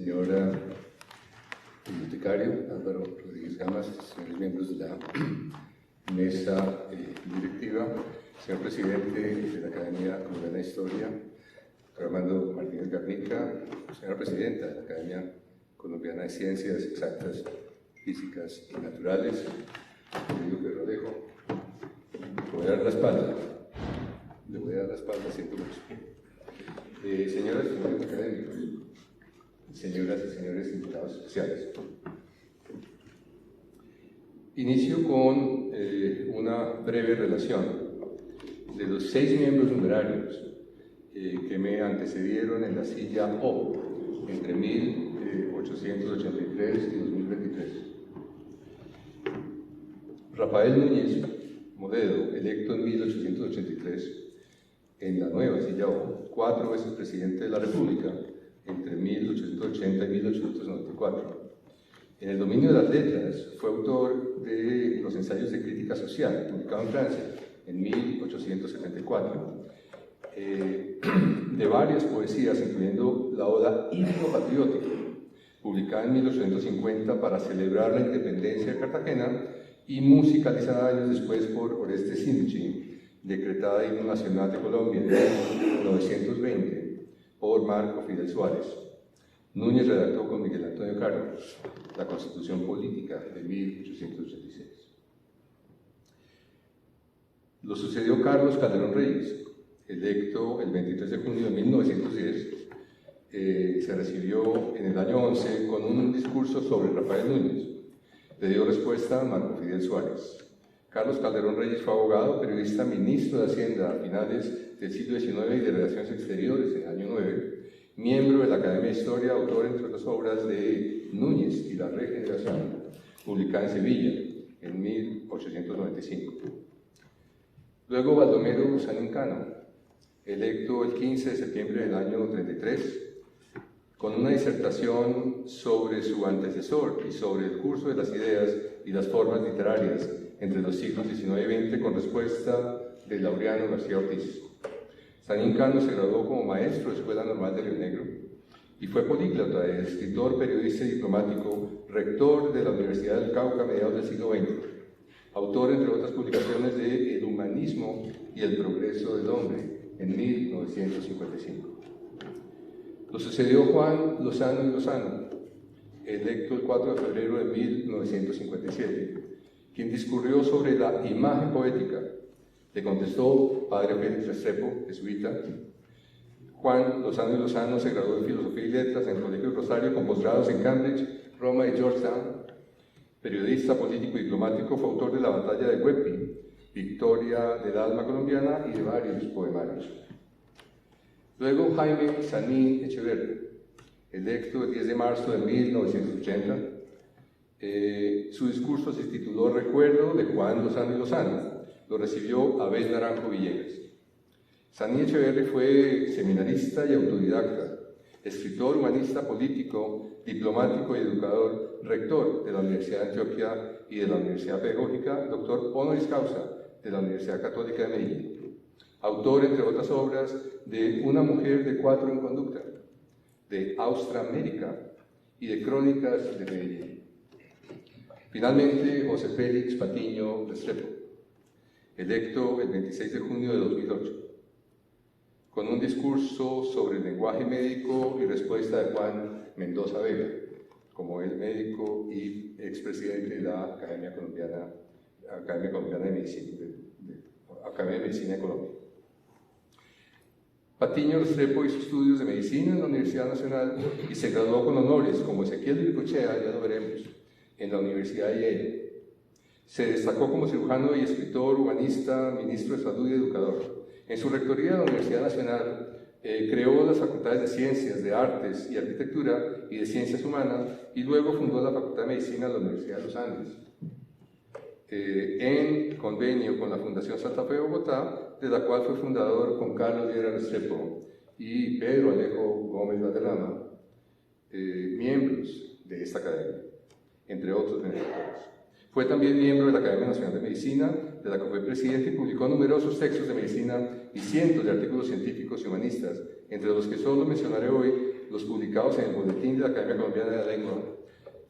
señora bibliotecario Álvaro Rodríguez Gamas, señores miembros de la mesa directiva, señor presidente de la Academia Colombiana de Historia, doctor Armando Martínez Garnica, señora presidenta de la Academia Colombiana de Ciencias Exactas, Físicas y Naturales, querido Pedro Alejo, le voy a dar la espalda, siento mucho. Señoras y señores académicos, señoras y señores invitados especiales, inicio con una breve relación de los 6 miembros numerarios que me antecedieron en la silla O entre 1883 y 2023. Rafael Núñez Moledo, electo en 1883 en la nueva silla O, 4 veces presidente de la República entre 1880 y 1894. En el dominio de las letras fue autor de los ensayos de crítica social, publicado en Francia en 1874, de varias poesías, incluyendo la Oda Himno Patriótico, publicada en 1850 para celebrar la independencia de Cartagena y musicalizada años después por Oreste Sinchi, decretada Himno Nacional de Colombia en 1920 por Marco Fidel Suárez. Núñez redactó con Miguel Antonio Caro la Constitución Política de 1886. Lo sucedió Carlos Calderón Reyes, electo el 23 de junio de 1910. Se recibió en el año 11 con un discurso sobre Rafael Núñez. Le dio respuesta a Marco Fidel Suárez. Carlos Calderón Reyes fue abogado, periodista, ministro de Hacienda a finales del siglo XIX y de Relaciones Exteriores en el año 9, miembro de la Academia de Historia, autor, entre otras obras, de Núñez y la Regeneración, publicada en Sevilla en 1895. Luego Baldomero Sanín Cano, electo el 15 de septiembre del año 33, con una disertación sobre su antecesor y sobre el curso de las ideas y las formas literarias entre los siglos XIX y XX, con respuesta de Laureano García Ortiz. Sanín Cano se graduó como maestro de Escuela Normal de Río Negro y fue políglota, escritor, periodista y diplomático, rector de la Universidad del Cauca a mediados del siglo XX, autor, entre otras publicaciones, de El humanismo y el progreso del hombre en 1955. Lo sucedió Juan Lozano y Lozano, electo el 4 de febrero de 1957, quien discurrió sobre la imagen poética. Le contestó padre Félix Restrepo, jesuita. Juan Lozano y Lozano se graduó en Filosofía y Letras en el Colegio Rosario, con posgrados en Cambridge, Roma y Georgetown. Periodista, político y diplomático, fue autor de La Batalla de Huepi, Victoria del Alma Colombiana y de varios poemarios. Luego Jaime Sanín Echeverri, electo el 10 de marzo de 1980. Su discurso se tituló Recuerdo de Juan Lozano y Lozano. Lo recibió Abel Naranjo Villegas. Sanín Echeverri fue seminarista y autodidacta, escritor, humanista, político, diplomático y educador, rector de la Universidad de Antioquia y de la Universidad Pedagógica, doctor honoris causa de la Universidad Católica de Medellín. Autor, entre otras obras, de Una mujer de 4 en conducta, de Austramérica y de Crónicas de Medellín. Finalmente, José Félix Patiño Restrepo, electo el 26 de junio de 2008, con un discurso sobre el lenguaje médico y respuesta de Juan Mendoza Vega, como el médico y expresidente de la Academia Colombiana de Medicina, Academia de Medicina de Colombia. Patiño Restrepo hizo estudios de medicina en la Universidad Nacional y se graduó con honores, como Ezequiel Ricochea, ya lo veremos, en la Universidad de Yale. Se destacó como cirujano y escritor, humanista, ministro de Salud y educador. En su rectoría de la Universidad Nacional creó las facultades de Ciencias, de Artes y Arquitectura y de Ciencias Humanas, y luego fundó la Facultad de Medicina de la Universidad de los Andes, en convenio con la Fundación Santa Fe de Bogotá, de la cual fue fundador con Carlos Llera Restrepo y Pedro Alejo Gómez Valderrama, miembros de esta academia, entre otros benefactores. Fue también miembro de la Academia Nacional de Medicina, de la que fue presidente, y publicó numerosos textos de medicina y cientos de artículos científicos y humanistas, entre los que solo mencionaré hoy los publicados en el Boletín de la Academia Colombiana de la Lengua,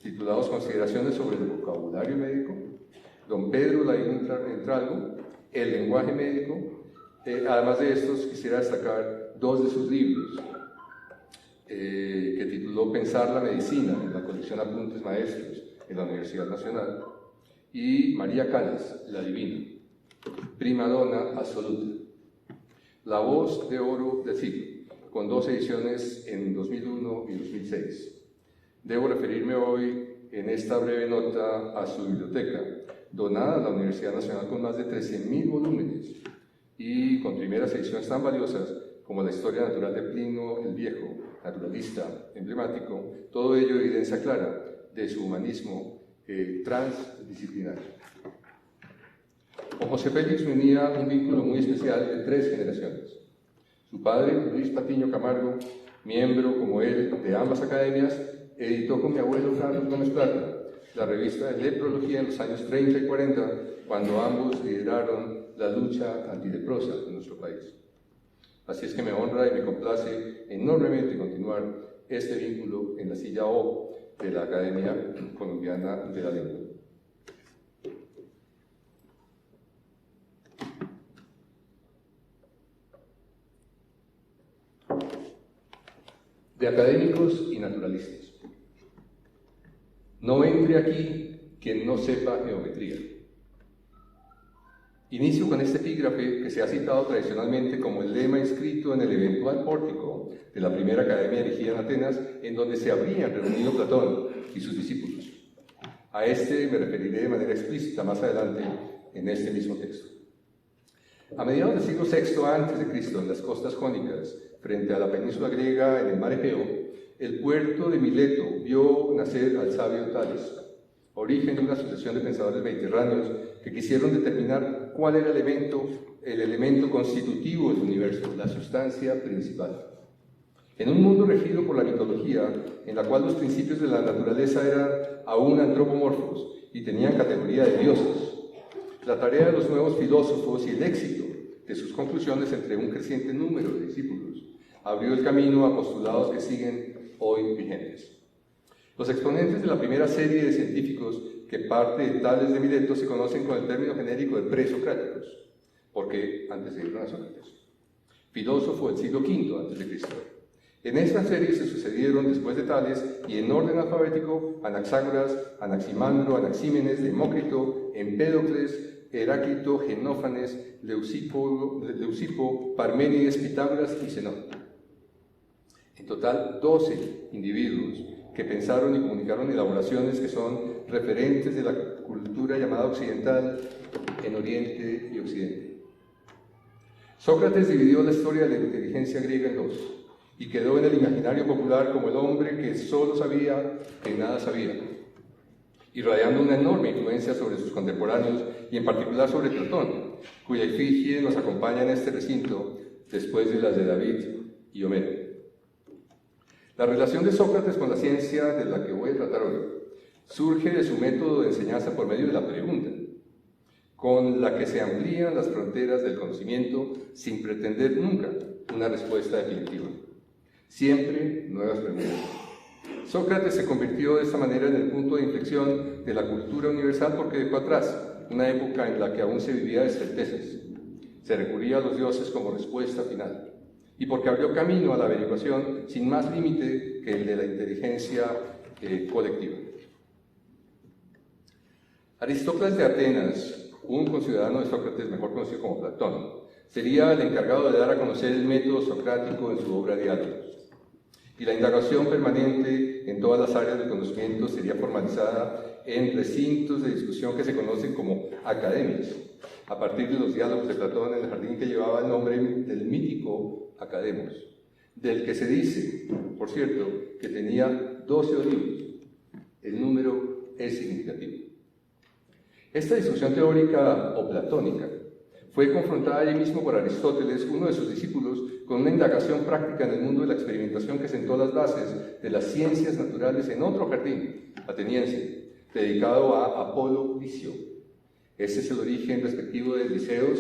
titulados Consideraciones sobre el vocabulario médico, don Pedro Laín Entralgo, El lenguaje médico. Además de estos, quisiera destacar dos de sus libros, que tituló Pensar la medicina, en la colección Apuntes Maestros, en la Universidad Nacional, y María Calas, La Divina, prima donna absoluta. La voz de oro del siglo, con 2 ediciones en 2001 y 2006. Debo referirme hoy en esta breve nota a su biblioteca, donada a la Universidad Nacional con más de 13.000 volúmenes y con primeras ediciones tan valiosas como la Historia Natural de Plinio el Viejo, naturalista emblemático, todo ello evidencia clara de su humanismo transdisciplinario. Con José Félix me unía un vínculo muy especial de 3 generaciones. Su padre, Luis Patiño Camargo, miembro como él de ambas academias, editó con mi abuelo Carlos Gómez Plata la revista de Leprología en los años 30 y 40, cuando ambos lideraron la lucha antileprosa en nuestro país. Así es que me honra y me complace enormemente continuar este vínculo en la silla O de la Academia Colombiana de la Lengua. De académicos y naturalistas. No entre aquí quien no sepa geometría. Inicio con este epígrafe que se ha citado tradicionalmente como el lema inscrito en el eventual pórtico de la primera academia erigida en Atenas, en donde se habrían reunido Platón y sus discípulos. A este me referiré de manera explícita más adelante en este mismo texto. A mediados del siglo VI a.C., en las costas jónicas, frente a la península griega en el mar Egeo, el puerto de Mileto vio nacer al sabio Tales, origen de una asociación de pensadores mediterráneos que quisieron determinar cuál era el elemento constitutivo del universo, la sustancia principal. En un mundo regido por la mitología, en la cual los principios de la naturaleza eran aún antropomorfos y tenían categoría de dioses, la tarea de los nuevos filósofos y el éxito de sus conclusiones entre un creciente número de discípulos abrió el camino a postulados que siguen hoy vigentes. Los exponentes de la primera serie de científicos que parte de Tales de Mileto se conocen con el término genérico de presocráticos, porque antecedieron a Sócrates, filósofo del siglo V a.C. En esta serie se sucedieron, después de Tales, y en orden alfabético, Anaxágoras, Anaximandro, Anaxímenes, Demócrito, Empédocles, Heráclito, Genófanes, Leucipo, Parménides, Pitágoras y Zenón. En total, 12 individuos que pensaron y comunicaron elaboraciones que son referentes de la cultura llamada occidental en Oriente y Occidente. Sócrates dividió la historia de la inteligencia griega en 2 y quedó en el imaginario popular como el hombre que solo sabía que nada sabía, irradiando una enorme influencia sobre sus contemporáneos y en particular sobre Platón, cuya efigie nos acompaña en este recinto después de las de David y Homero. La relación de Sócrates con la ciencia de la que voy a tratar hoy surge de su método de enseñanza por medio de la pregunta, con la que se amplían las fronteras del conocimiento sin pretender nunca una respuesta definitiva. Siempre nuevas preguntas. Sócrates se convirtió de esta manera en el punto de inflexión de la cultura universal porque dejó atrás una época en la que aún se vivía de certezas. Se recurría a los dioses como respuesta final. Y porque abrió camino a la averiguación sin más límite que el de la inteligencia colectiva. Aristócles de Atenas, un conciudadano de Sócrates mejor conocido como Platón, sería el encargado de dar a conocer el método socrático en su obra Diálogos. Y la indagación permanente en todas las áreas del conocimiento sería formalizada en recintos de discusión que se conocen como academias, a partir de los diálogos de Platón en el jardín que llevaba el nombre del mítico Academos, del que se dice, por cierto, que tenía 12 olivos. El número es significativo. Esta discusión teórica o platónica fue confrontada allí mismo por Aristóteles, uno de sus discípulos, con una indagación práctica en el mundo de la experimentación que sentó las bases de las ciencias naturales en otro jardín ateniense, dedicado a Apolo Licio. Ese es el origen respectivo de liceos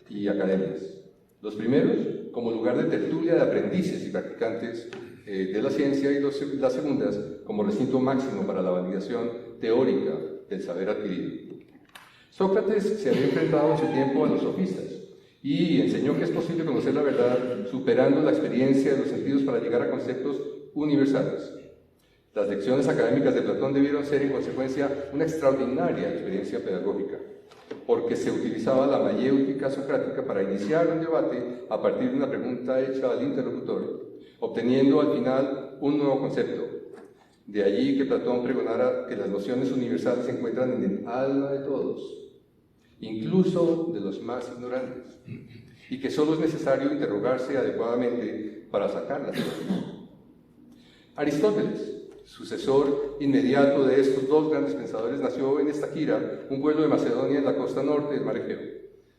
y academias. Los primeros, como lugar de tertulia de aprendices y practicantes de la ciencia, y las segundas como recinto máximo para la validación teórica del saber adquirido. Sócrates se había enfrentado en su tiempo a los sofistas y enseñó que es posible conocer la verdad superando la experiencia de los sentidos para llegar a conceptos universales. Las lecciones académicas de Platón debieron ser, en consecuencia, una extraordinaria experiencia pedagógica, porque se utilizaba la mayéutica socrática para iniciar un debate a partir de una pregunta hecha al interlocutor, obteniendo al final un nuevo concepto. De allí que Platón pregonara que las nociones universales se encuentran en el alma de todos, incluso de los más ignorantes, y que solo es necesario interrogarse adecuadamente para sacarlas. Aristóteles, sucesor inmediato de estos dos grandes pensadores, nació en Estaquira, un pueblo de Macedonia en la costa norte del mar Egeo.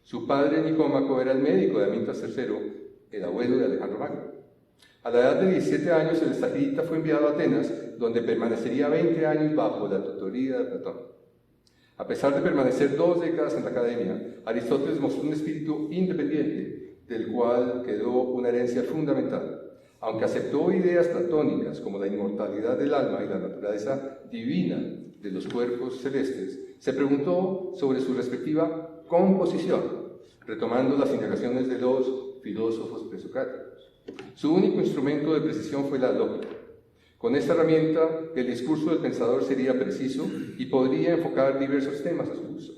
Su padre, Nicómaco, era el médico de Amintas III, el abuelo de Alejandro Magno. A la edad de 17 años, el estaquirita fue enviado a Atenas, donde permanecería 20 años bajo la tutoría de Platón. A pesar de permanecer 2 décadas en la academia, Aristóteles mostró un espíritu independiente, del cual quedó una herencia fundamental. Aunque aceptó ideas platónicas como la inmortalidad del alma y la naturaleza divina de los cuerpos celestes, se preguntó sobre su respectiva composición, retomando las indagaciones de los filósofos presocráticos. Su único instrumento de precisión fue la lógica. Con esta herramienta, el discurso del pensador sería preciso y podría enfocar diversos temas a su uso.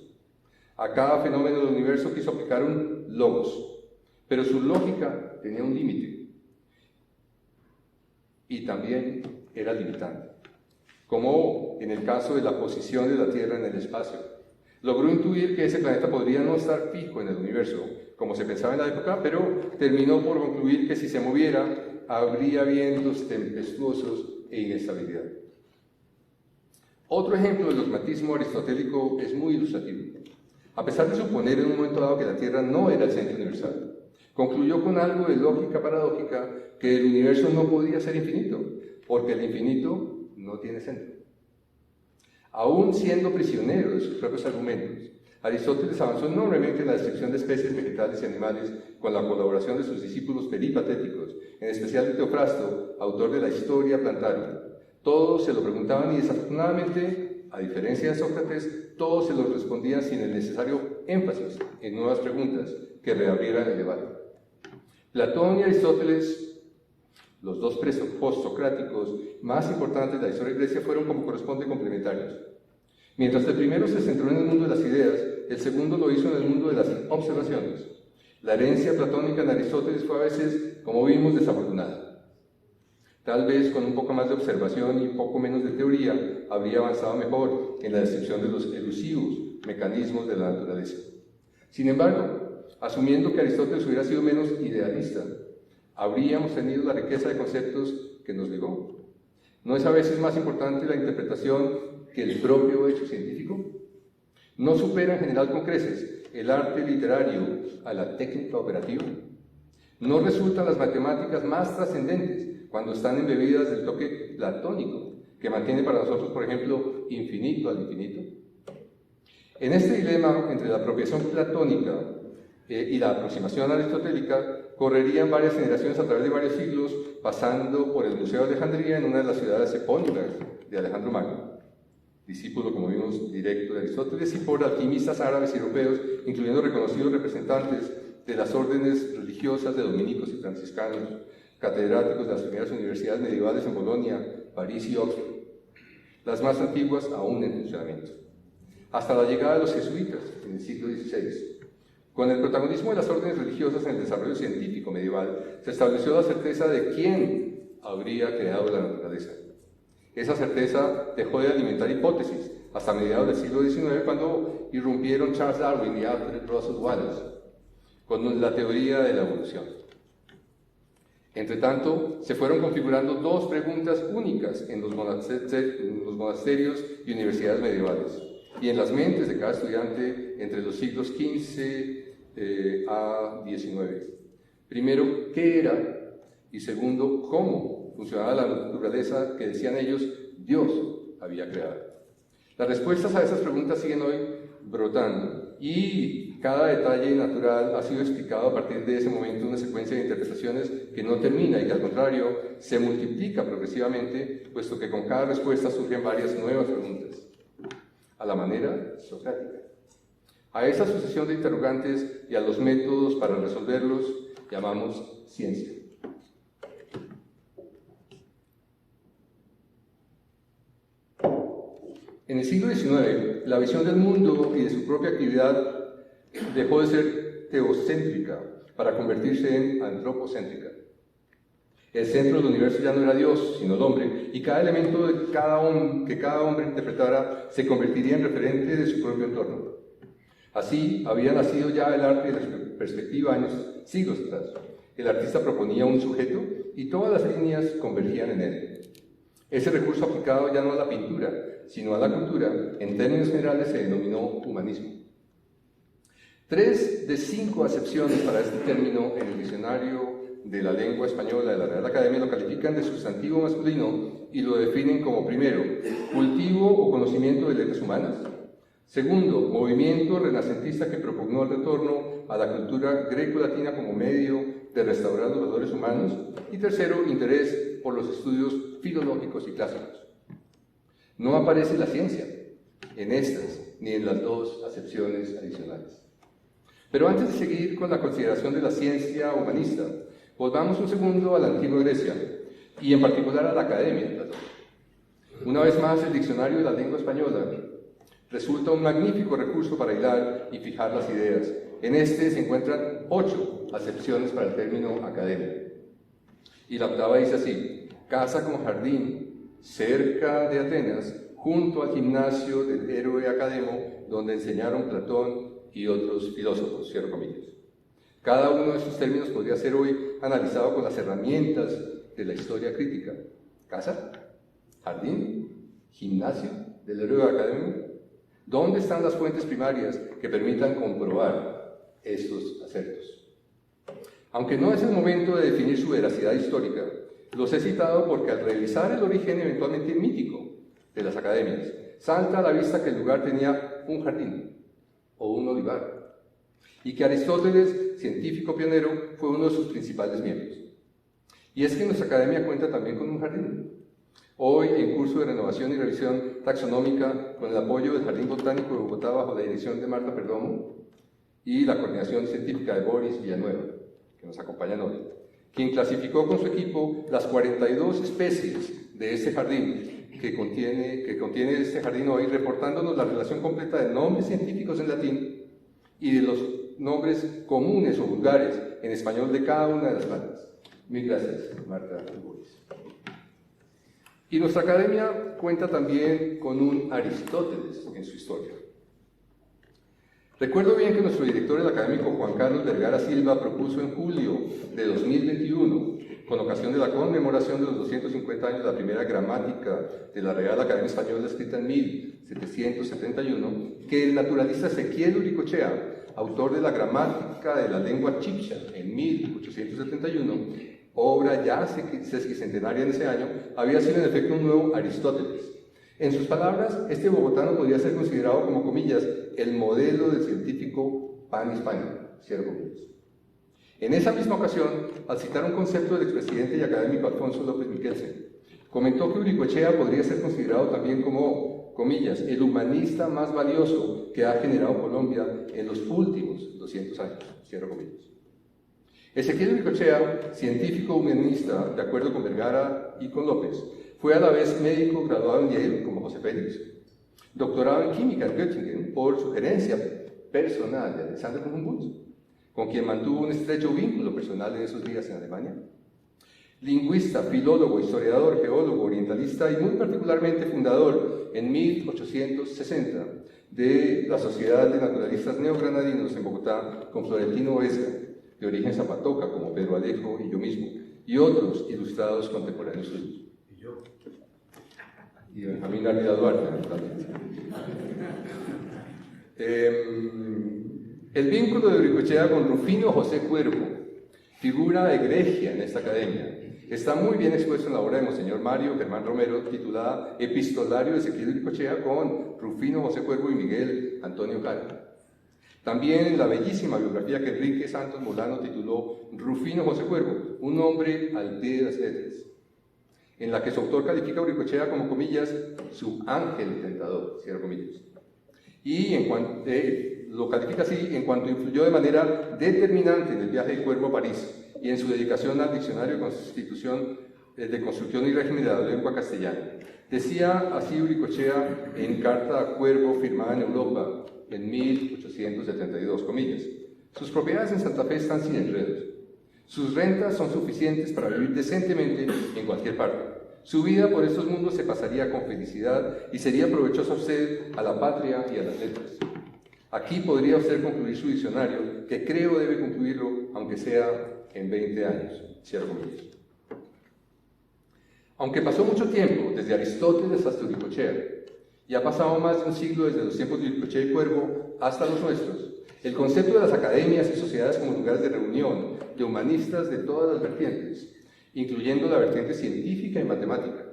A cada fenómeno del universo quiso aplicar un logos, pero su lógica tenía un límite y también era limitante, como en el caso de la posición de la Tierra en el espacio. Logró intuir que ese planeta podría no estar fijo en el universo, como se pensaba en la época, pero terminó por concluir que si se moviera, habría vientos tempestuosos e inestabilidad. Otro ejemplo del dogmatismo aristotélico es muy ilustrativo. A pesar de suponer en un momento dado que la Tierra no era el centro universal, concluyó con algo de lógica paradójica que el universo no podía ser infinito, porque el infinito no tiene centro. Aún siendo prisionero de sus propios argumentos, Aristóteles avanzó enormemente en la descripción de especies vegetales y animales con la colaboración de sus discípulos peripatéticos, en especial de Teofrasto, autor de la Historia Plantarum. Todos se lo preguntaban y desafortunadamente, a diferencia de Sócrates, todos se lo respondían sin el necesario énfasis en nuevas preguntas que reabrieran el debate. Platón y Aristóteles, los dos postsocráticos más importantes de la historia de Grecia, fueron como corresponde complementarios. Mientras el primero se centró en el mundo de las ideas, el segundo lo hizo en el mundo de las observaciones. La herencia platónica en Aristóteles fue a veces, como vimos, desafortunada. Tal vez con un poco más de observación y un poco menos de teoría, habría avanzado mejor en la descripción de los elusivos mecanismos de la naturaleza. Sin embargo, asumiendo que Aristóteles hubiera sido menos idealista, habríamos tenido la riqueza de conceptos que nos legó. ¿No es a veces más importante la interpretación que el propio hecho científico? ¿No supera en general con creces el arte literario a la técnica operativa? ¿No resultan las matemáticas más trascendentes cuando están embebidas del toque platónico, que mantiene para nosotros, por ejemplo, infinito al infinito? En este dilema entre la apropiación platónica y la aproximación aristotélica, correrían varias generaciones a través de varios siglos, pasando por el Museo de Alejandría, en una de las ciudades epónimas de Alejandro Magno, discípulo, como vimos, directo de Aristóteles, y por alquimistas árabes y europeos, incluyendo reconocidos representantes de las órdenes religiosas de dominicos y franciscanos, catedráticos de las primeras universidades medievales en Bolonia, París y Oxford, las más antiguas aún en funcionamiento, hasta la llegada de los jesuitas en el siglo XVI. Con el protagonismo de las órdenes religiosas en el desarrollo científico medieval, se estableció la certeza de quién habría creado la naturaleza. Esa certeza dejó de alimentar hipótesis hasta mediados del siglo XIX, cuando irrumpieron Charles Darwin y Alfred Russel Wallace con la teoría de la evolución. Entre tanto, se fueron configurando dos preguntas únicas en los monasterios y universidades medievales, y en las mentes de cada estudiante entre los siglos XV a XIX. Primero, ¿qué era? Y segundo, ¿cómo funcionaba la naturaleza que, decían ellos, Dios había creado? Las respuestas a esas preguntas siguen hoy brotando, y cada detalle natural ha sido explicado a partir de ese momento en una secuencia de interpretaciones que no termina y que al contrario se multiplica progresivamente, puesto que con cada respuesta surgen varias nuevas preguntas, a la manera socrática. A esa sucesión de interrogantes y a los métodos para resolverlos llamamos ciencia. En el siglo XIX, la visión del mundo y de su propia actividad dejó de ser teocéntrica para convertirse en antropocéntrica. El centro del universo ya no era Dios, sino el hombre, y cada elemento que cada hombre interpretara se convertiría en referente de su propio entorno. Así había nacido ya el arte de la perspectiva siglos atrás. El artista proponía un sujeto y todas las líneas convergían en él. Ese recurso aplicado ya no a la pintura, sino a la cultura, en términos generales se denominó humanismo. 3 de 5 acepciones para este término en el diccionario de la lengua española de la Real Academia lo califican de sustantivo masculino y lo definen como: primero, cultivo o conocimiento de letras humanas; segundo, movimiento renacentista que propugnó el retorno a la cultura greco-latina como medio de restaurar los valores humanos; y tercero, interés por los estudios filológicos y clásicos. No aparece la ciencia en estas ni en las 2 acepciones adicionales. Pero antes de seguir con la consideración de la ciencia humanista, volvamos un segundo a la antigua Grecia, y en particular a la Academia de Platón. Una vez más, el diccionario de la lengua española resulta un magnífico recurso para hilar y fijar las ideas. En este se encuentran 8 acepciones para el término academia. Y la octava dice así: casa con jardín, cerca de Atenas, junto al gimnasio del héroe Academo, donde enseñaron Platón y otros filósofos, cierro comillas. Cada uno de estos términos podría ser hoy analizado con las herramientas de la historia crítica. Casa, jardín, gimnasio del héroe Academo. ¿Dónde están las fuentes primarias que permitan comprobar estos acertos? Aunque no es el momento de definir su veracidad histórica, los he citado porque al revisar el origen eventualmente mítico de las academias, salta a la vista que el lugar tenía un jardín o un olivar, y que Aristóteles, científico pionero, fue uno de sus principales miembros. Y es que nuestra academia cuenta también con un jardín. Hoy, en curso de renovación y revisión taxonómica, con el apoyo del Jardín Botánico de Bogotá bajo la dirección de Marta Perdomo y la coordinación científica de Boris Villanueva, que nos acompañan hoy, quien clasificó con su equipo las 42 especies de este jardín que contiene este jardín hoy, reportándonos la relación completa de nombres científicos en latín y de los nombres comunes o vulgares en español de cada una de las plantas. Mil gracias, Marta y Boris. Y nuestra academia cuenta también con un Aristóteles en su historia. Recuerdo bien que nuestro director, el académico Juan Carlos Vergara Silva, propuso en julio de 2021, con ocasión de la conmemoración de los 250 años de la primera gramática de la Real Academia Española, escrita en 1771, que el naturalista Ezequiel Uricochea, autor de la gramática de la lengua chibcha en 1871, obra ya sesquicentenaria en ese año, había sido en efecto un nuevo Aristóteles. En sus palabras, este bogotano podría ser considerado como, comillas, el modelo del científico panhispánico, cierro comillas. En esa misma ocasión, al citar un concepto del expresidente y académico Alfonso López Miquelsen, comentó que Uricochea podría ser considerado también como, comillas, el humanista más valioso que ha generado Colombia en los últimos 200 años, cierro comillas. Ezequiel Uricochea, científico humanista, de acuerdo con Vergara y con López, fue a la vez médico graduado en Yale, como José Félix, doctorado en química en Göttingen por sugerencia personal de Alexander von Humboldt, con quien mantuvo un estrecho vínculo personal en esos días en Alemania. Lingüista, filólogo, historiador, geólogo, orientalista y muy particularmente fundador en 1860 de la Sociedad de Naturalistas Neogranadinos en Bogotá con Florentino Vesga, de origen zapatoca como Pedro Alejo y yo mismo, y otros ilustrados contemporáneos suyos. Y Benjamín Ávila Duarte, naturalmente. El vínculo de Uricochea con Rufino José Cuervo, figura egregia en esta academia, está muy bien expuesto en la obra de Monseñor Mario Germán Romero, titulada Epistolario de Ezequiel Uricochea con Rufino José Cuervo y Miguel Antonio Caro. También en la bellísima biografía que Enrique Santos Molano tituló Rufino José Cuervo, un hombre al pie de las letras, en la que su autor califica a Uricochea como, comillas, su ángel tentador, cierro comillas. Y lo califica así en cuanto influyó de manera determinante en el viaje de Cuervo a París y en su dedicación al diccionario de construcción y régimen de la lengua castellana. Decía así Uricochea en carta a Cuervo firmada en Europa en 1872, comillas, sus propiedades en Santa Fe están sin enredos. Sus rentas son suficientes para vivir decentemente en cualquier parte. Su vida por estos mundos se pasaría con felicidad y sería provechosa a usted, a la patria y a las letras. Aquí podría usted concluir su diccionario, que creo debe concluirlo, aunque sea en 20 años. Cierro comillas. Aunque pasó mucho tiempo, desde Aristóteles hasta Uricochea, y ha pasado más de un siglo desde los tiempos de Uricochea y Cuervo hasta los nuestros, el concepto de las academias y sociedades como lugares de reunión de humanistas de todas las vertientes, incluyendo la vertiente científica y matemática,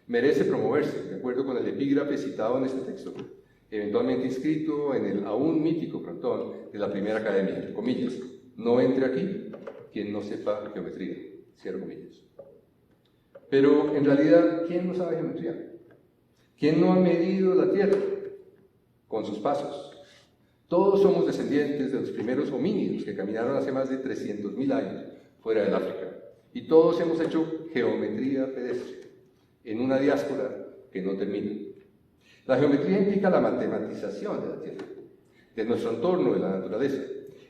merece promoverse, de acuerdo con el epígrafe citado en este texto, eventualmente inscrito en el aún mítico frontón de la primera academia, entre comillas, no entre aquí quien no sepa geometría, cierro comillas. Pero en realidad, ¿quién no sabe geometría? ¿Quién no ha medido la Tierra con sus pasos? Todos somos descendientes de los primeros homínidos que caminaron hace más de 300.000 años fuera del África. Y todos hemos hecho geometría pedestre en una diáspora que no termina. La geometría implica la matematización de la Tierra, de nuestro entorno, de la naturaleza.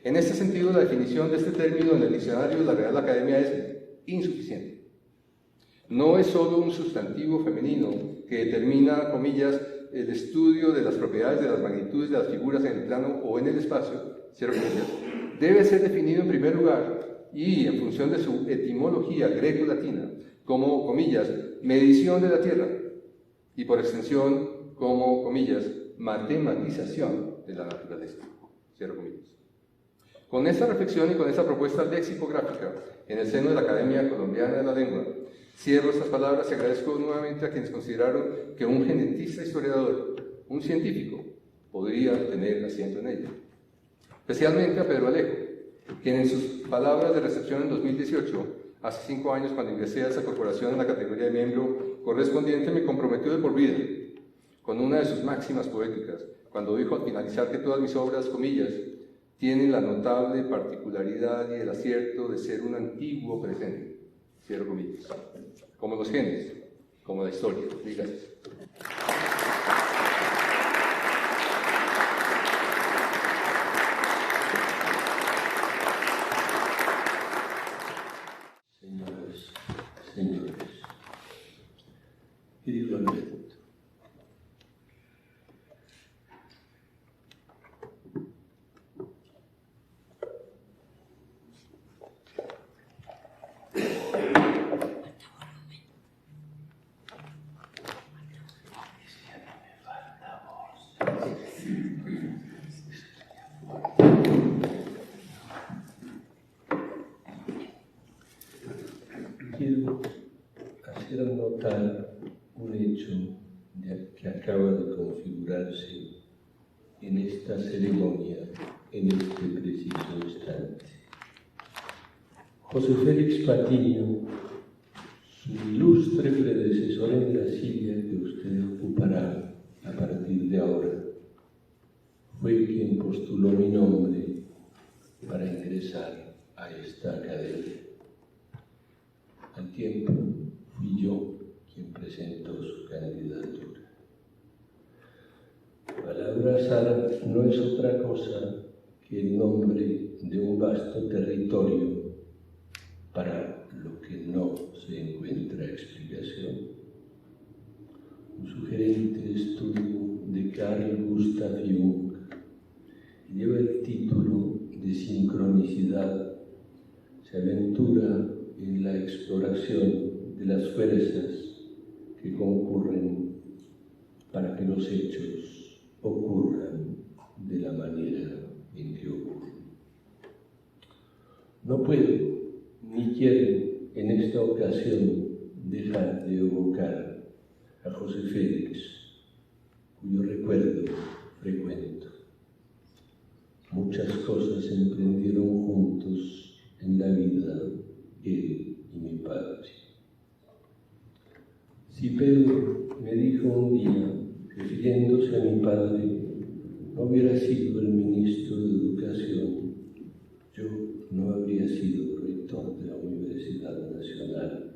En este sentido, la definición de este término en el diccionario de la Real Academia es insuficiente. No es solo un sustantivo femenino que determina, comillas, el estudio de las propiedades de las magnitudes de las figuras en el plano o en el espacio, cierro comillas, debe ser definido en primer lugar y en función de su etimología greco-latina como, comillas, medición de la Tierra y por extensión como, comillas, matematización de la naturaleza, cierro comillas. Con esta reflexión y con esta propuesta lexicográfica en el seno de la Academia Colombiana de la Lengua, cierro estas palabras y agradezco nuevamente a quienes consideraron que un genetista historiador, un científico, podría tener asiento en ella. Especialmente a Pedro Alejo, quien en sus palabras de recepción en 2018, hace 5 años cuando ingresé a esa corporación en la categoría de miembro correspondiente, me comprometió de por vida con una de sus máximas poéticas, cuando dijo al finalizar que todas mis obras, comillas, tienen la notable particularidad y el acierto de ser un antiguo presente, cierro comillas, como los genes, como la historia. Gracias. Señoras, señores, querido Alberto, quiero hacer notar un hecho que acaba de configurarse en esta ceremonia, en este preciso instante. José Félix Patiño, su ilustre predecesor en la silla que usted ocupará a partir de ahora, fue quien postuló mi nombre para ingresar a esta academia. Al tiempo, fui yo quien presentó su candidatura. Palabra Sara no es otra cosa que el nombre de un vasto territorio para lo que no se encuentra explicación. Un sugerente estudio de Carl Gustav Jung lleva el título de Sincronicidad. Se aventura en la exploración de las fuerzas que concurren para que los hechos ocurran de la manera en que ocurren. No puedo ni quiero en esta ocasión dejar de evocar a José Félix, cuyo recuerdo frecuento. Muchas Si Pedro me dijo un día, refiriéndose a mi padre, no hubiera sido el ministro de Educación, yo no habría sido rector de la Universidad Nacional.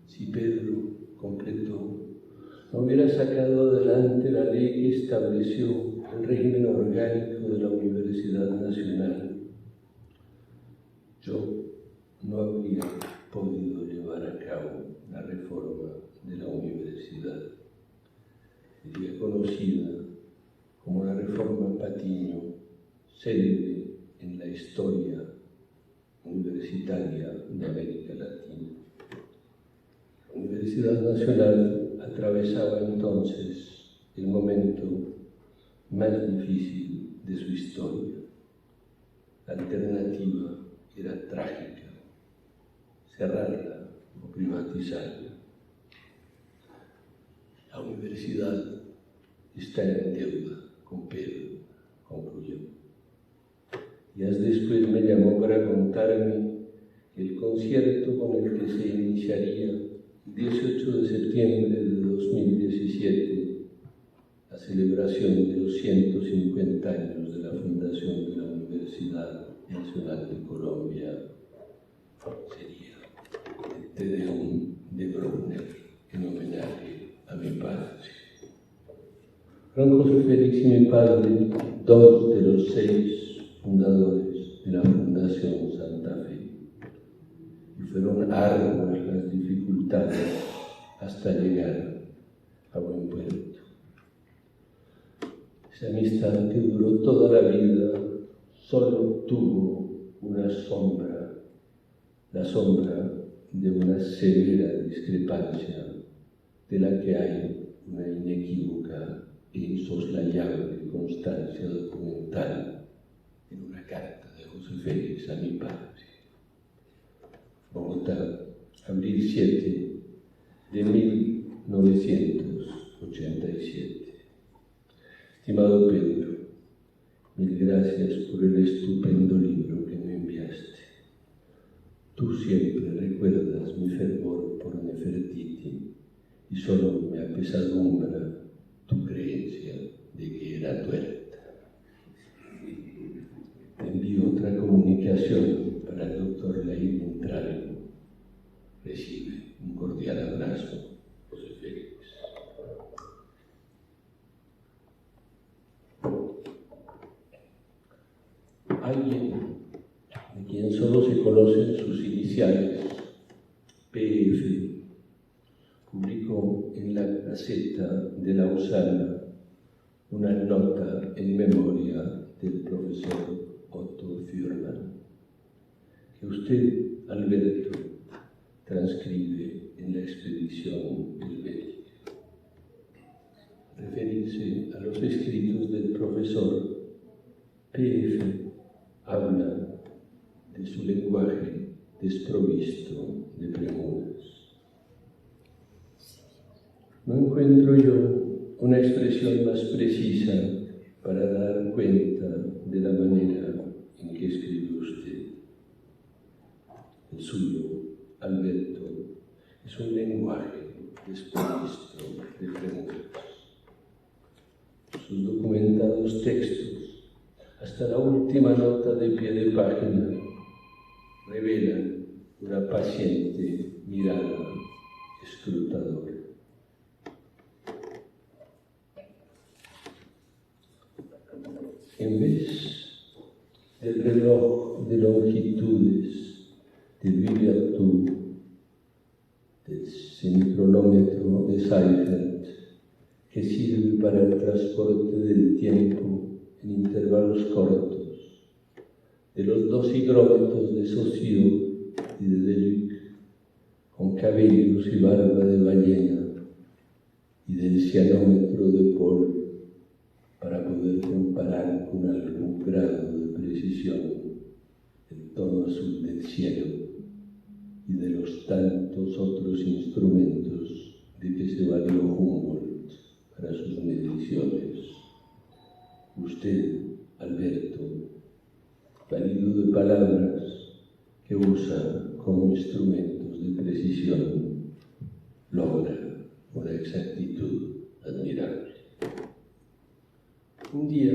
Si Pedro, completó, no hubiera sacado adelante la ley que estableció el régimen orgánico de la Universidad Nacional, yo no habría podido llevar a cabo la reforma de la universidad. Sería conocida como la Reforma Patiño, célebre en la historia universitaria de América Latina. La Universidad Nacional atravesaba entonces el momento más difícil de su historia. La alternativa era trágica: cerrarla o privatizarla. La universidad está en deuda con Pedro, concluyó. Días después me llamó para contarme que el concierto con el que se iniciaría el 18 de septiembre de 2017, la celebración de los 150 años de la fundación de la Universidad Nacional de Colombia, sería el Te Deum de Bruckner en homenaje a mi padre. Juan José Félix y mi padre, dos de los 6 fundadores de la Fundación Santa Fe, y fueron arduas las dificultades hasta llegar a buen puerto. Esa amistad que duró toda la vida solo tuvo una sombra, la sombra de una severa discrepancia de la que hay una inequívoca e insoslayable constancia documental en una carta de José Félix a mi padre. Bogotá, abril 7 de 1987. Estimado Pedro, mil gracias por el estupendo libro que me enviaste. Tú siempre recuerdas mi fervor por Nefertiti y solo me apesadumbra tu creencia de que era tuerta. Te envío otra comunicación para el doctor Leir Entralgo. Recibe un cordial abrazo, José Félix. Alguien de quien solo se conocen sus iniciales, PF, publicó en la Gaceta de Lausana una nota en memoria del profesor Otto Fürman, que usted, Alberto, transcribe en la expedición helvética. Referirse a los escritos del profesor, PF habla de su lenguaje desprovisto de premuras. No encuentro yo una expresión más precisa para dar cuenta de la manera en que escribe usted. El suyo, Alberto, es un lenguaje desprovisto de premuras. Sus documentados textos, hasta la última nota de pie de página, revelan una paciente mirada escrutadora. En vez del reloj de longitudes del Vibert-Tour, del semicronómetro de Seifert, que sirve para el transporte del tiempo en intervalos cortos, de los 2 higrómetros de Saussure y de Deluc, con cabellos y barba de ballena, y del cianómetro de Paul, para poder comparar con algún grado de precisión el tono azul del cielo y de los tantos otros instrumentos de que se valió Humboldt para sus mediciones. Usted, Alberto, valido de palabras que usa como instrumentos de precisión, logra una exactitud admirable. Un día,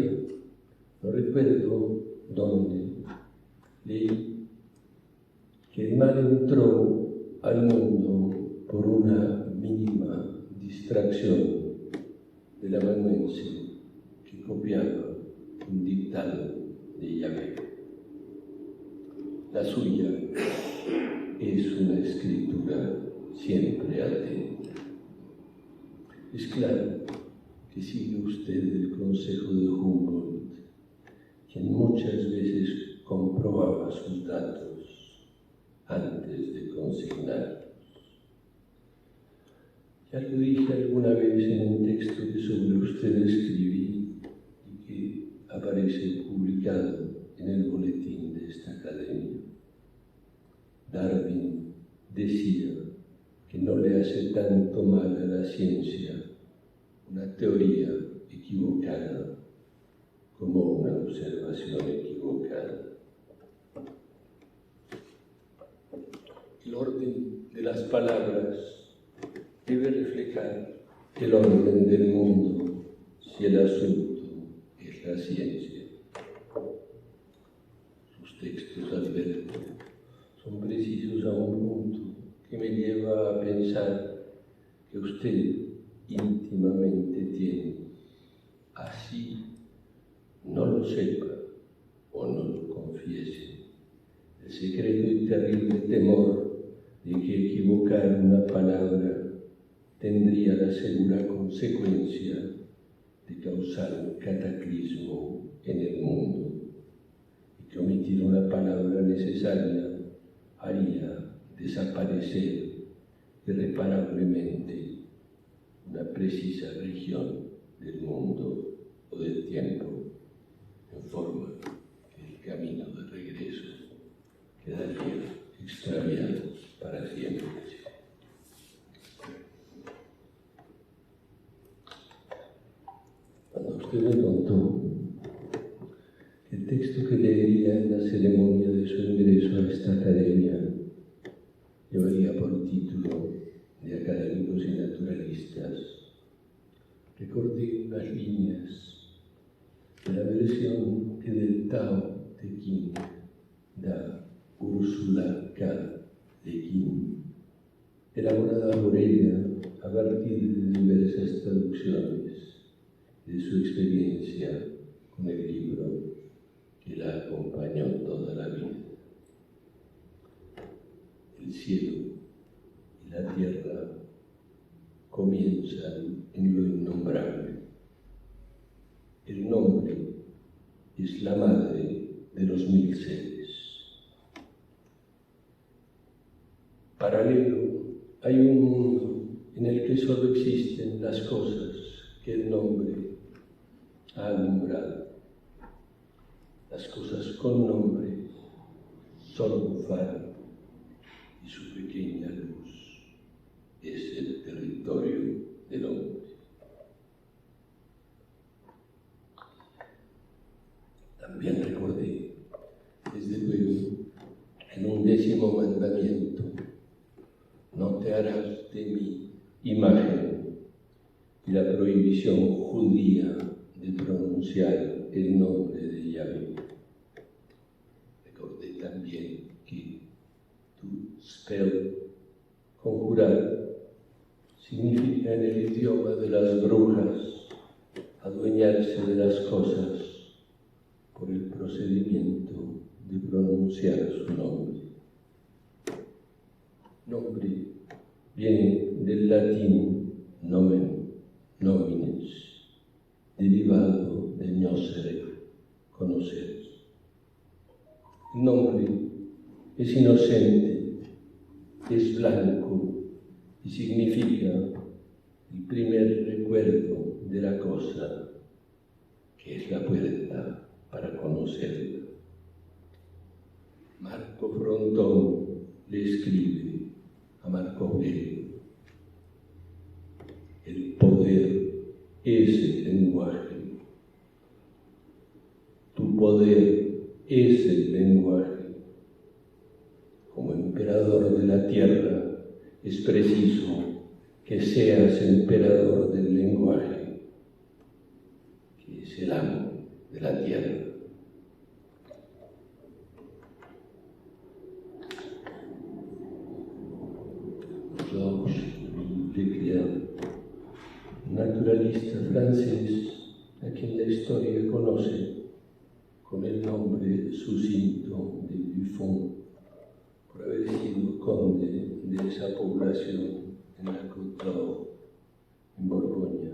no recuerdo dónde, leí que el mal entró al mundo por una mínima distracción del amanuense que copiaba un dictado de Yahvé. La suya es una escritura siempre atenta. Es claro que sigue usted el consejo de Humboldt, quien muchas veces comprobaba sus datos antes de consignarlos. Ya lo dije alguna vez en un texto que sobre usted escribí y que aparece publicado en el boletín de esta academia. Darwin decía que no le hace tanto mal a la ciencia una teoría equivocada como una observación equivocada. El orden de las palabras debe reflejar el orden del mundo si el asunto es la ciencia. Sus textos, Alberto, son precisos a un punto que me lleva a pensar que usted íntimamente tiene, así no lo sepa o no lo confiese, el secreto y terrible temor de que equivocar una palabra tendría la segura consecuencia de causar un cataclismo en el mundo y que omitir una palabra necesaria haría desaparecer irreparablemente una precisa región del mundo o del tiempo, en forma que el camino de regreso quedaría extraviado para siempre. Cuando usted me contó el texto que leería en la ceremonia de su ingreso a esta academia llevaría por título de Académicos y Naturalistas, recordé unas líneas de la versión que del Tao Te Ching da Ursula K. Le Guin, elaborada por ella a partir de diversas traducciones de su experiencia con el libro que la acompañó toda la vida. El cielo y la tierra comienzan en lo innombrable. El nombre es la madre de los 1000 seres. Paralelo, hay un mundo en el que solo existen las cosas que el nombre ha alumbrado. Las cosas con nombre son un faro y su pequeña luz es el territorio del hombre. También recordé, desde luego, en un 10º mandamiento: no te harás de mí imagen, y la prohibición judía de pronunciar el nombre de Yahvé. Recordé también que tu spell, conjurar, significa en el idioma de las brujas adueñarse de las cosas por el procedimiento de pronunciar su nombre. Nombre viene del latín nomen, nomines, derivado de nocere, conocer. El nombre es inocente, es blanco y significa el primer recuerdo de la cosa, que es la puerta para conocerla. Marco Frontón le escribe a Marco Aurelio: el poder es el lenguaje. Tu poder es el lenguaje. Como emperador de la tierra, es preciso que seas emperador del lenguaje, que es el amo de la tierra. Georges Leclerc, naturalista francés, a quien la historia conoce con el nombre sucinto de Buffon, por haber sido conde de esa población en la Côte d'Or, en Borgoña.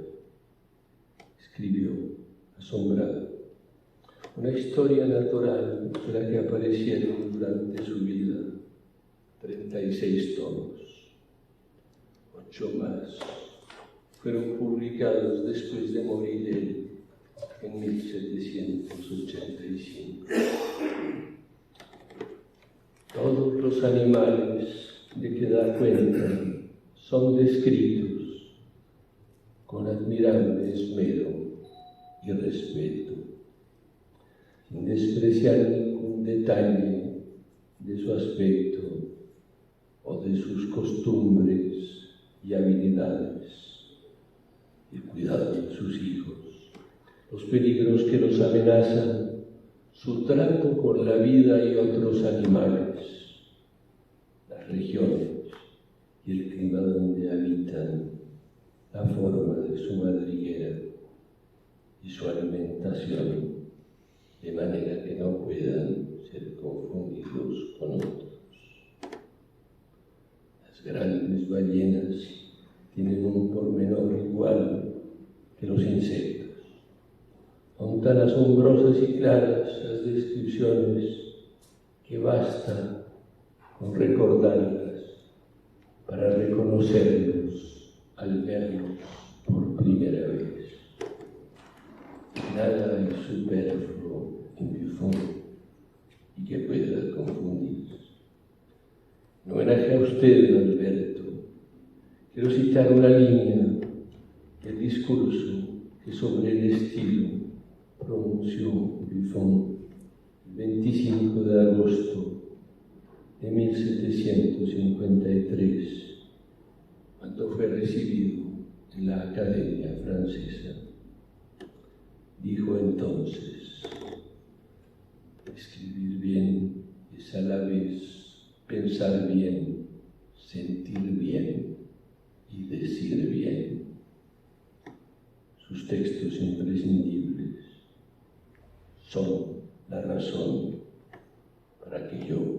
Escribió, asombrado, una historia natural de la que aparecieron durante su vida 36 tomos. 8 más fueron publicados después de morir él en 1785. Todos los animales de que da cuenta son descritos con admirable esmero y respeto, sin despreciar ningún detalle de su aspecto o de sus costumbres y habilidades, el cuidado de sus hijos, los peligros que los amenazan, su trato con la vida y otros animales, las regiones y el clima donde habitan, la forma de su madriguera y su alimentación, de manera que no puedan ser confundidos con otros. Las grandes ballenas tienen un pormenor igual que los insectos. Son tan asombrosas y claras las descripciones que basta con recordarlas para reconocerlos al verlos por primera vez. Nada es superfluo en Buffon y que pueda confundirse. En homenaje a usted, Alberto, quiero citar una línea del discurso que sobre el estilo pronunció Buffon el 25 de agosto de 1753, cuando fue recibido en la Academia Francesa. Dijo entonces: escribir bien es a la vez pensar bien, sentir bien y decir bien. Sus textos imprescindibles son la razón para que yo